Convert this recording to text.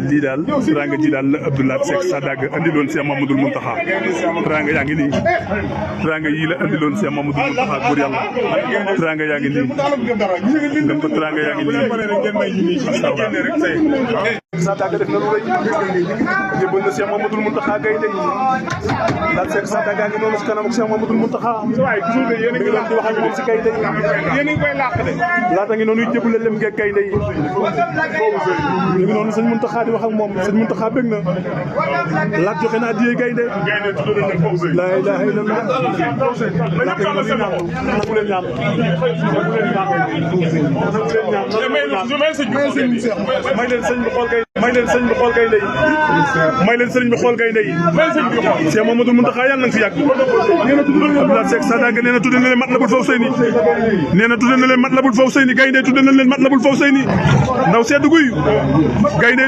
lii daal teranga ji daal la Abdoulaye Seck Sadaga andiloon Cheikh Mamadou Mountakha teranga yaa ngi nii teranga yii la andiloon Cheikh Mamadou Mountakha góor yàlla teranga yaa ngi nii dem ko teranga yaa ngi nii Sadaga def na lu rëy jébal na Cheikh Mamadou Mountakha gaynde yi daal Seck Sadaga ngi noonu si kanam ak Cheikh Mamadou Mountakha yéen a ngi leen di wax ak moom si gaynde yi yéen a ngi koy làq de laata ngi noonu jébale lem ngeeg gaynde yi ñu ngi noonu sëñ Mountakha di wax ak moom sëñ Mountakha bëgg na laat joxe naa diye gaynde la ilaha illallah laata ngi noonu ñaan nangu leen ñaan may leen sëñ bi xool gaynde may leen sëñ bi xool gaynde yi may leen sëñ bi xool gaynde yi Cheikh Mamadou Mountakha yàlla na fi yàgg Abdoulaye Seck Sadaga nee na tudde na leen Matlabul Fawzayni nee na tudde na leen Matlabul Fawzayni gaynde tudde na leen Matlabul Fawzayni ndaw seddu guy gaynde